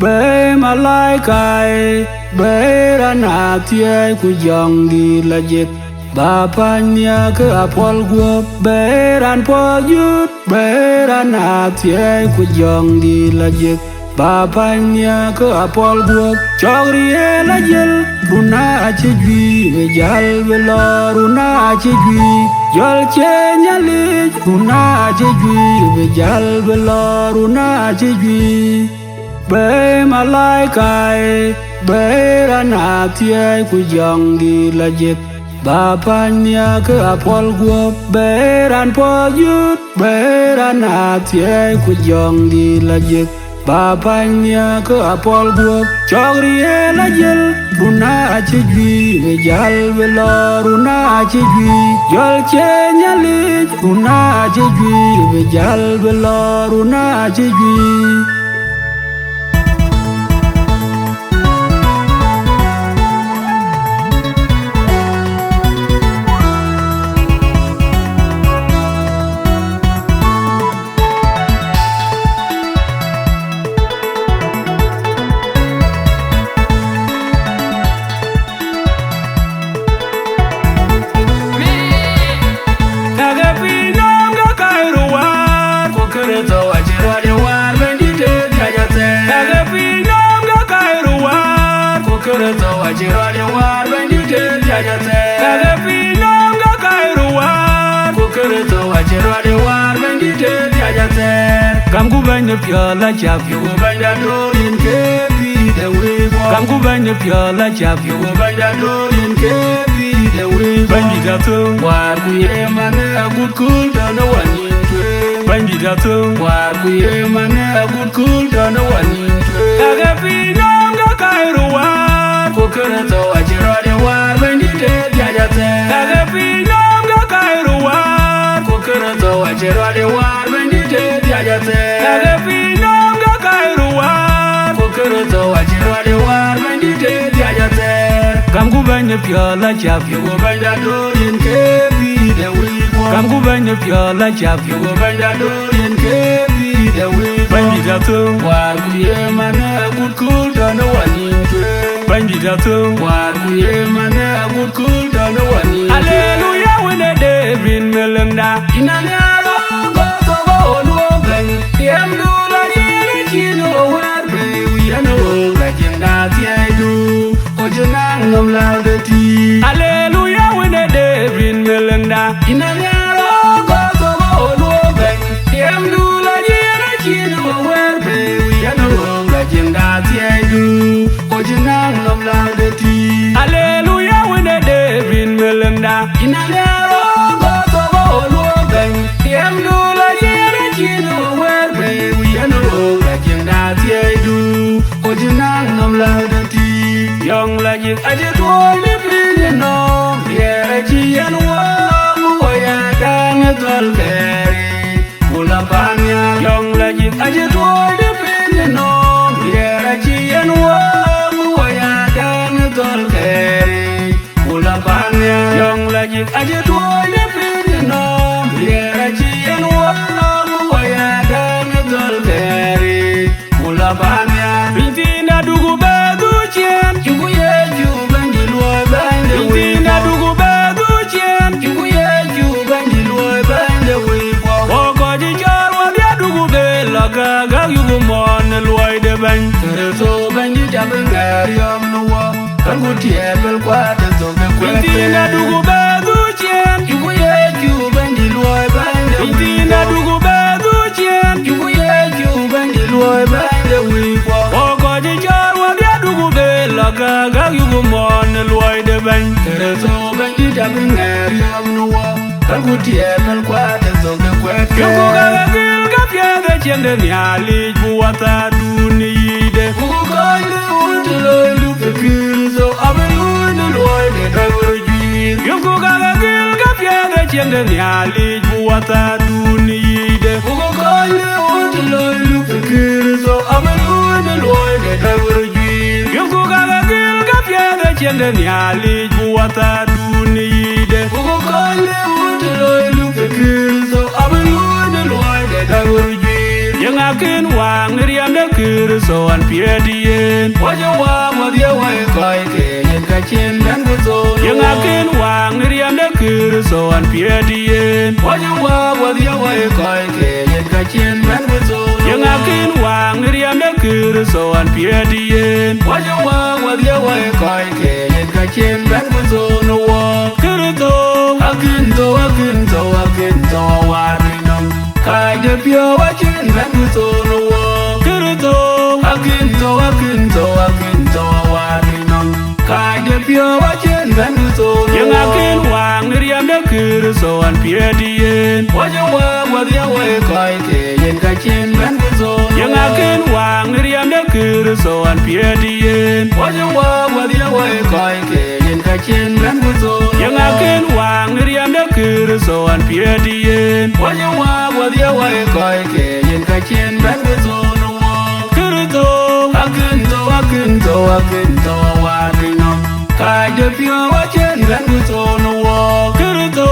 Be malai kai be rana THIEI ku jong di lajit bapanya ke apol guop be ran po yut be rana THIEI ku jong di lajit bapanya ke apol guop chok Riel ajel runa achijwi me jal velo runa achijwi jol che nyali runa achijwi me jal velo runa achijwi be malai kai be rana THIEI ku jong di lajit bapanya ke apol guop be ran po yut be rana THIEI ku jong di lajit bapanya ke apol guop chok Riel ajel runa achijwi me jal velo runa achijwi jol che nyali runa achijwi me jal velo runa achijwi Kamku banyak piala cap, you banyak dorin kepi dewi. Kamku banyak piala cap, you banyak dorin kepi dewi. Banyak jatuh, warku ye mana good cool dan wanin tue. Banyak jatuh, warku ye mana good cool dan wanin tue. Kagak pinam kagak ruar, ku kereta wajib ada war banyak dia teh. Kagak pinam kagak ruar, ku kereta wajib ada war banyak dia teh. Kagak pinam kagak ruar, ku kereta wajib ada war banyak dia teh. Kamku banyak piala cap, you banyak dorin kepi dewi. Kamku banyak piala cap, you banyak dorin kepi dewi. Banyak jatuh, warku ye mana good cool dan wanin tue. Banyak jatuh, warku ye mana good cool dan wanin tue. Haleluya wene devin melenda inanyaro goto bolu ben. Tiam dula yere chino warbe wiyano legenda THIEI du ojenang nom laudeti. Haleluya wene devin melenda inanyaro goto bolu ben. Tiam dula yere chino warbe wiyano legenda THIEI du ojenang nom laudeti. Haleluya wene devin melenda inanyaro goto bolu ben. Tiam dula yere chino warbe wiyano legenda THIEI du ojenang nom laudeti. Young like aje tuoli pili no yere chiyan wo ya dang tol keri kula panya. Young like aje tuoli pili no yere chiyan wo ya dang tol keri kula panya. Young like aje tuoli pili no yere chiyan wo ya dang tol keri kula panya. Bintina dugu bedu chen yugu ye jubangi luoy bande we. Bintina dugu bedu chen yugu ye jubangi luoy bande we. Oko di jarwa dia dugu be laga ga yugu mon luoy de bang. Kereto bangi jabel ngariam nuwa kangu tiebel kwa tezo be kwete. Bintina dugu bedu chen yugu ye jubangi luoy bande we. Bintina dugu bedu chen yugu ye jubangi luoy bande we. Oko di jarwa dia dugu be laga ga yugu mon luoy de bang. Kereto bangi jabel ngariam nuwa kangu tiebel kwa tezo be kwete. Yugu gaga gil kapye de chende nyali buwata duni yide. Yugu kaile utilo lupe kirizo abeluni luoy de dagoro jir. Yugu gaga gil kapye de chende nyali buwata duni yide. Yugu kaile utilo lupe kirizo abeluni luoy de dagoro jir. Yugu gaga gil kapye de chende nyali buwata duni yide. Yugu kaile utilo lupe kirizo abeluni luoy de dagoro jir. Yenga akin wang riam de kir so an piedien wajo wa modye wa koi ke yen ka chen dan guzo yang akin wang riam de kir so an piedien wajo wa modye wa koi ke yen ka chen dan guzo yang akin wang riam de kir so an piedien wajo wa modye wa koi ke yen ka chen dan guzo no wa kirto akin to wa rinom kai de pio wa chen dan guzo no wa kirto akin to wa rinom kai de pio wa chen dan guzo yang akin wang riam de kir so an piedien wajo wa modye wa koi ke yen ka chen dan guzo yang akin wang riam de kir so an piedien wajo wa modye wa koi ke yen ka chen dan guzo yang akin wang riam de kir so an piedien wajo wa modye wa koi ke yen ka chen dan guzo no wa kirto akin to wa rinom kai de pio wa chen dan guzo no wa kirto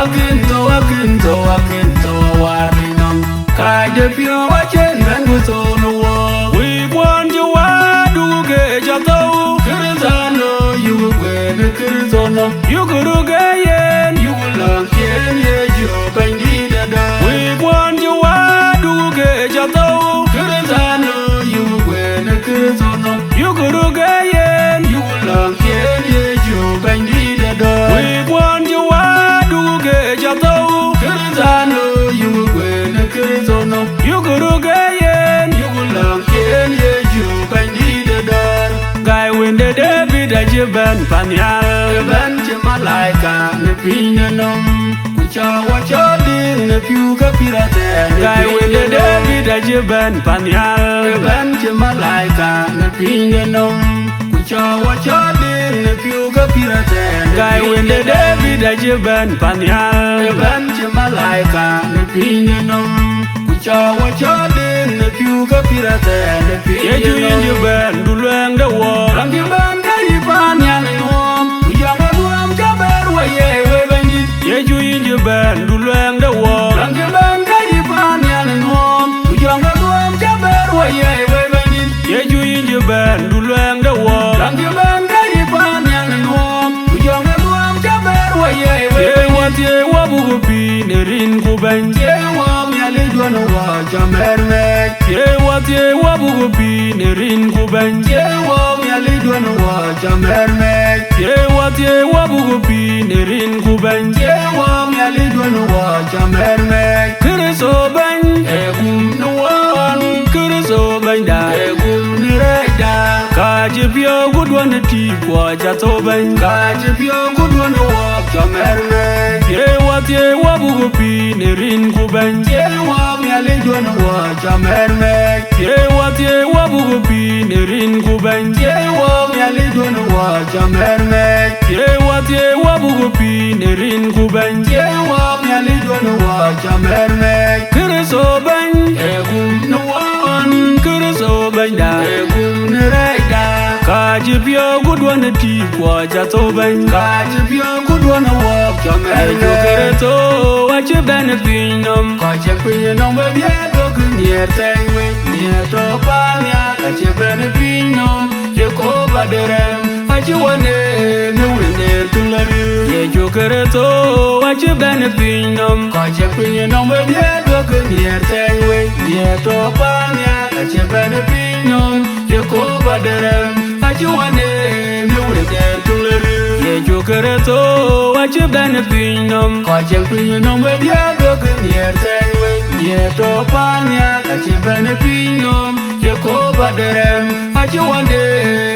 akin to wa rinom kai de pio wa chen dan guzo no wa we want you wa du ge jato kirtano you we ne kirtono you guru ge yen you long yen ye jo bandi da we want you wa du ge jato kirtano you we ne kirtono you guru ge yen you long yen ye jo bandi da we want you wa du ge jato kirtano you we ne kirtono you guru ge yen you long yen ye jo bandi da guy when the David ajiban panyal ban malaika ne pinyanom kucha wacha din ne piuga pirate guy when the David ajiban panyal ban malaika ne pinyanom kucha wacha din ne piuga pirate guy when the David ajiban panyal ban malaika ne pinyanom kucha wacha din ne piuga pirate yeju inju ban duleng de wo rangi ban kai panyal nom uyanga duam jaber waye we bandi yeju inju ban duleng de wo rangi ban kai panyal nom uyanga duam jaber waye we bandi yeju inju ban duleng de wo rangi ban kai panyal nom uyanga duam jaber waye we ye wa bugu pi nerin ku ban ye wa myale dono wa jamer me ye wa bugu pi nerin ku ban ye wa myale dono wa jamer me ye wa bugu pi nerin ku ban ye wa myale dono wa jamer me kirso ban e kum no wan kirso ban da e kum ni raida ka je pio gudwan ti kwa jato ban ka je pio gudwan wa jamer me ye wa bugu pi nerin ku ban ye wa myale dono wa jamer me ye wa bugu pi nerin ku ban ye wa myale dono wa jamer me ye wa bugu pi nerin ku ban ye wa myale dono wa jamer me kirso ban e kum no wan kirso ban da e kum ne raida ka je pio gudwan ti kwa jato ban ka je pio gudwan wa jamer me to watch your benefinom catch your pinom we go near tangwe near to panya catch your benefinom je ko baderem watch you one no near to love ye jokereto watch your benefinom catch your pinom we go near tangwe near to panya catch your benefinom je ko baderem watch you one no near to love ye jokereto watch your benefinom catch your pinom we go near tangwe near to panya catch your benefinom je ko baderem watch you one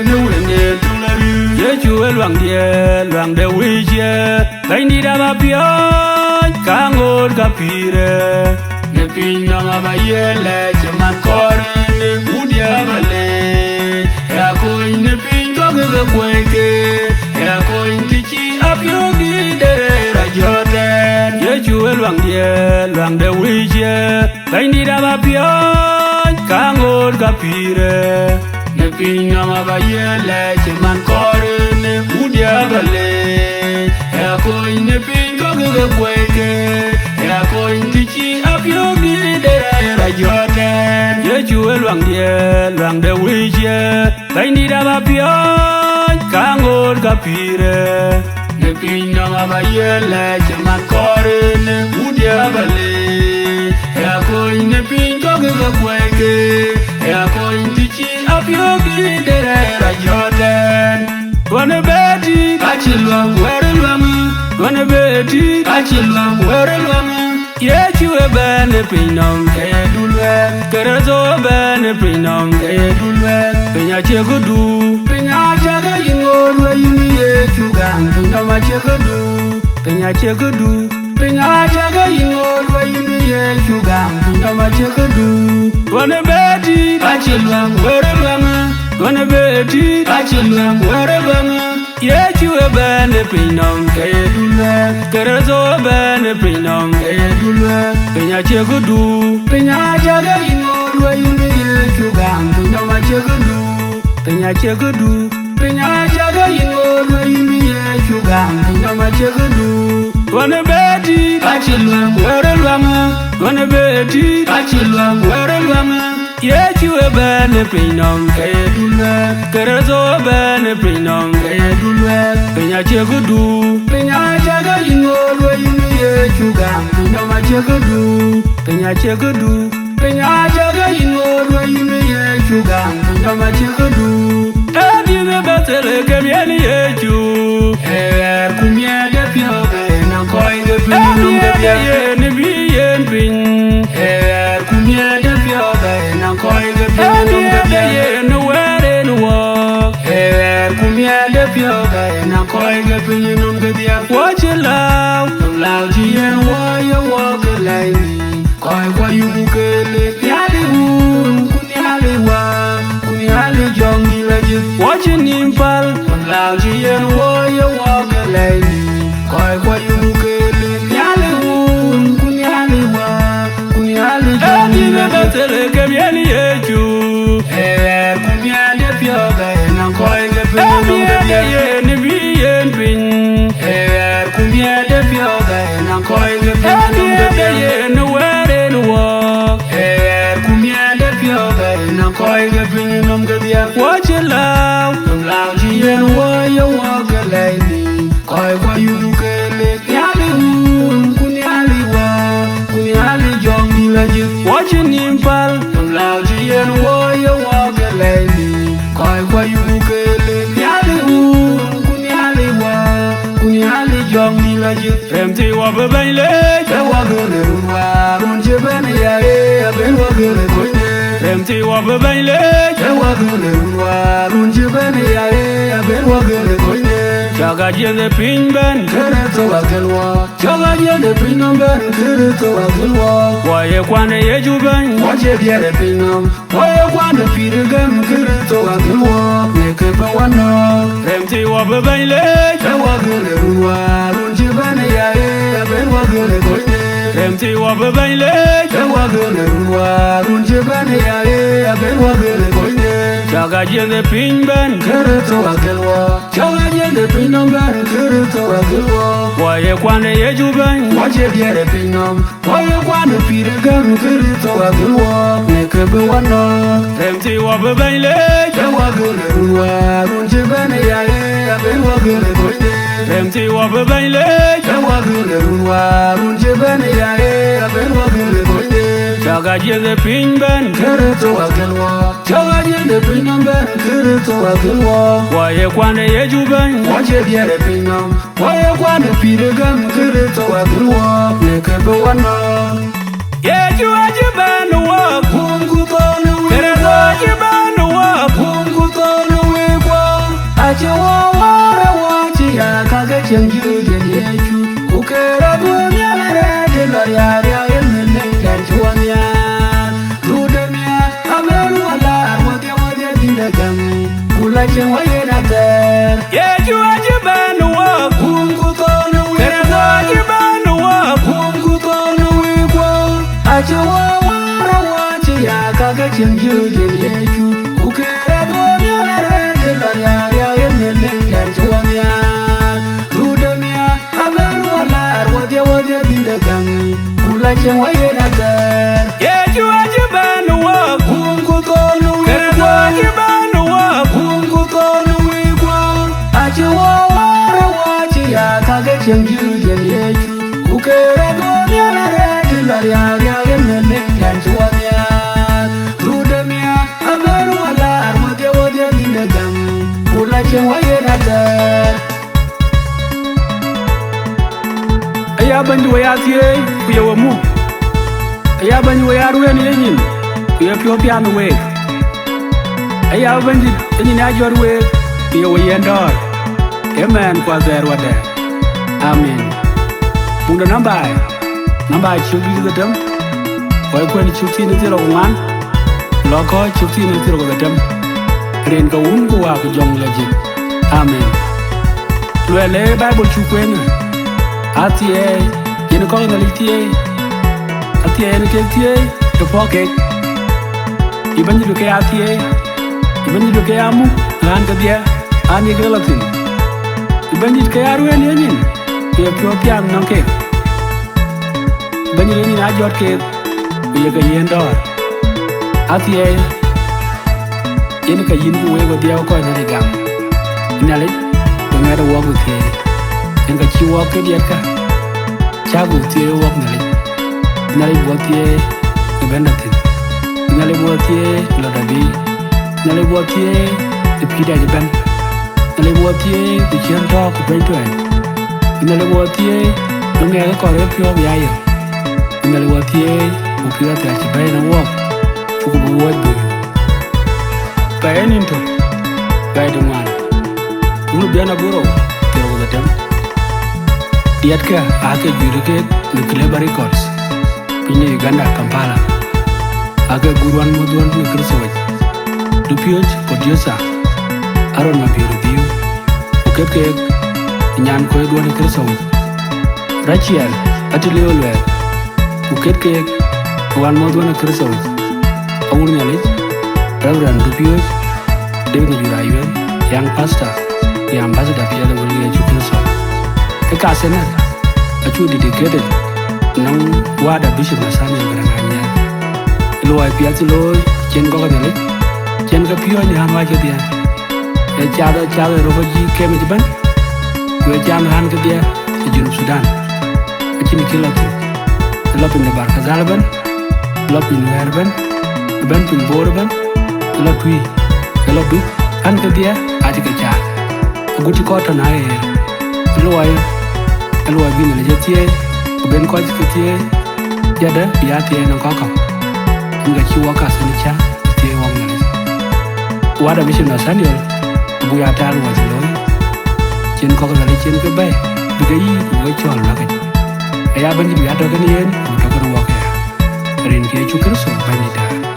no near to love ye chuel wang de wije kaini da ba pio kangor kapire ne pinom ba yele jaman korne udia bale ya ko ne pingo ge kweke ya ko intichi apyo di de rajoten ye chuel wang de wije kaini da ba pio kangor kapire ne pinom ba yele jaman korne udia bale ya ko ne pingo ge kweke ya ko going to cheat up your leader, I Jordan. Yet you will long the wish, I need a pion, can't go capire. The kingdom of a year like my corn, would you ever lay? They're going to pink of the quake, they're going to cheat up your leader, I Jordan. Gonna bet it, catch it long, where it gonna bet it, catch it long, where it yet you a band a pinum, Kedulwe, Kerezo band a pinum, Kedulwe, Pina Chegudu, Pina Chaga, you know where you need to gang, no much Chegudu, Pina Chegudu, Pina Chaga, you know where you need to gang, no much Chegudu, gonna bet it, catch it long, where it gonna bet it, catch it long, where it yet you a band a pinum, Kedulwe, Kerezo band a pinum, Kedulwe, Pina Chegudu, Pina Chaga, you know where you need to gang, no much Chegudu, Pina Chegudu, Pina Chaga, you know where you need to gang, no much Chegudu, gonna bet it, catch it long, where it gonna bet it, catch it long, where it yet you a band a pinum, Kedulwe, Kerezo band a pinum, Kedulwe, Pina Chegudu, Pina Chaga, you know where you need to gang, no much Chegudu, Pina Chegudu, Pina Chaga, you know where you need to gang, no much Chegudu. And you the better come here, you, come here, the pure, and I'm going to be the pin, come here, the pure, and I'm going to be nowhere in the world. Come here, the pure, and I'm going to be what you love, loud you and why you walk a lane. Call what you can live, Yali, Kunyali, Johnny Legend, watching impal, loud you and why you walk a lane. Call what you can live, Yali, Kunyali, Johnny Legend, come here, you. Kumya de pioga, and I'm calling the pin. Kumya de pioga, and I'm calling the pin. Nowhere in the world. Kumya de pioga, and I'm calling the pin. What you love, from loungy and why you walk a lady. Call what you look at it. Kunyali, Johnny Legend. Watching impal, from loungy and why you walk a lady. Call what you look at it. Kunyali, Johnny Legend. Empty wabba bang late, I walk on the room. Don't you bend a I've been walking the way. Empty wabba bang late, I walk on the room. Don't you bend a I've been walking the way. Chaga the pin band, Kereto Akelwa. Chaga the pin band, Kereto Akelwa. Why you want a Yejuban? What you get a pinum? Why you want a Peter Gun? Kereto Akelwa. Make up a one. Empty wabba bang late, I walk on the room. Don't you bend a I've been walking the way. Empty wabba bang late, I walk on the room. Don't you bend a I've been walking the way. Chaga the pin band, Kereto Akelwa. Chaga the pin band, Kereto Akelwa. Why you want a Yejuban? What you get a pinum? Why you want a Peter Gun? Kereto Akelwa. Make up a one. Empty wabba bang late, I walk on the room. Don't you bend a I've been walking the way. Empty wabba bang late, I walk on the room. Don't you bend a I've been walking the way. Chaga the pin band, Kereto Akelwa. Chaga the pin band, Kereto Akelwa. Why you want a Yejuban? What you get a pinum? Why you want a Peter Gun? Kereto Akelwa. Make up a one. Yeah, you are your band to walk. Punguton, Kereto, your band to walk. Punguton, we go. At your water, watching a cagation, you get you. Who care about me? I am the neck and you want ya. Do them ya. I'm a what you want in the gun. Who like you way in there? Yeah, you are your band to walk. Punguton, Kereto, your band to walk. Punguton, we go. At your water, watching a cagation, you get you. Who care about me? I am the neck and you want ya. Do them ya. I'm a what you want in the gun. chen wa ye na ter ye ju ban wa kun ku to nu ke do ji ban wa kun ku to nu wi kwa a ji wa chi ya ka ge chen ju ye ye ju ku ke re go ya na re ji la ya ya ye ne ne yan ju wa ya ru de mia a ba ru la ar mo de wo de ni de gam ku la chen wa ye na ter aya banji wa ya tie ku ye wa mu aya banji wa ya ru ne yin ku ye pyo pya no we aya banji yin ya jor we ku ye wa ye ndor amen kwa zer wa de amen bunda namba chubi de dam wa ko ni chuti ni tiro ngwan lo ko chuti ni tiro de dam ren ka un ko wa ku jong la ji amen le bible chu kwen ATIII yin ko na li tie ATIII ni ke tie to poke ibanji do ke ATIII ibanji do ke amu ran ka dia ani ke latin ibanji ke aru ni yin ke pyo pian no ke banyi ni na jot ke ye ga yen do ATIII yin ka yin ku we go dia ko na ri gam ina le to me do wo ku ke yin ka chi wo ke dia ka cha gu tie wo na le ina le wo tie ke ben na tin ina le wo tie lo da bi ina le wo tie de pi da ban ina le wo tie de chen to ku ben to ina le wo tie do me ko re pyo ya ye ina le wo tie ku pi da ta chi bai na wo ku ku wo du pa enin to bai de man unu bi na buro tero go dem Yatka ake jurike nukle records pini Uganda Kampala ake guruan muduan nukrusawaj dupioj producer aron mabiru diu ukeke nyan ko duan nukrusawaj RECHEAL ATILIU ukeke wan muduan nukrusawaj awur nyale Reverend dupioj David AYUEN yang pastor yang ambassador piyada wali chukunso kasena achu dedicated nang wada bishop Nathaniel Garang Anyieth lo ai piati lo chen ko ga le chen ka pio ni han wa ke dia e cha ro ji ke me ban ko jam han ke dia e jun Sudan e chini kilatu lo pin bar ka zalban lo pin werban ban pin borban lo tui lo du han ke dia a ti ka cha guti ko ta na e lo ai alwa bin le jetie ben ko jetie yada ya tie no kaka nga chi waka sani cha tie wong le wada mission Nathaniel bu ya tal wa lo chen ko ga le chen ke bai bi ga yi ko chol la ka ya ban bi ya to ga ni en ko ko wa ka rin ke chu kru so ban ni da